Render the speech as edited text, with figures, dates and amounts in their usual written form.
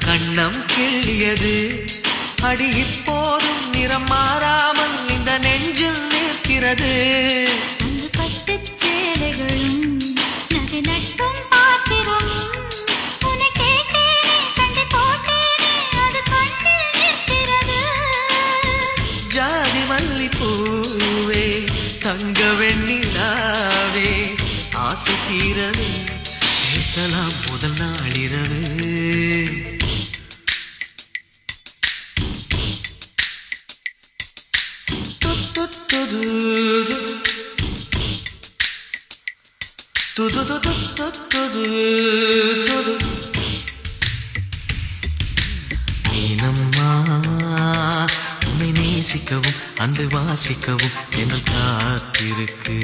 கண்ணம் கிள்ளியது அடி இப்போதும் நிறம் மாறாமல் இந்த நெஞ்சில் நிற்கிறது. பட்டுச் சேலைகளும் நகை நட்டும் பாத்திரம் உன்னை கேட்டேனே சண்டை போட்டேனே அது கண்ணில் நிற்கிறது. ஜாதி மல்லிப்பூவே தங்க வெண்ணிலாவே ஆசை தீரவே பேசலாம் முதல் நாளிரவு. ஏனம்மா உன்னை நேசிக்கவும் அன்று வாசிக்கவும் என்று காத்திருக்கு.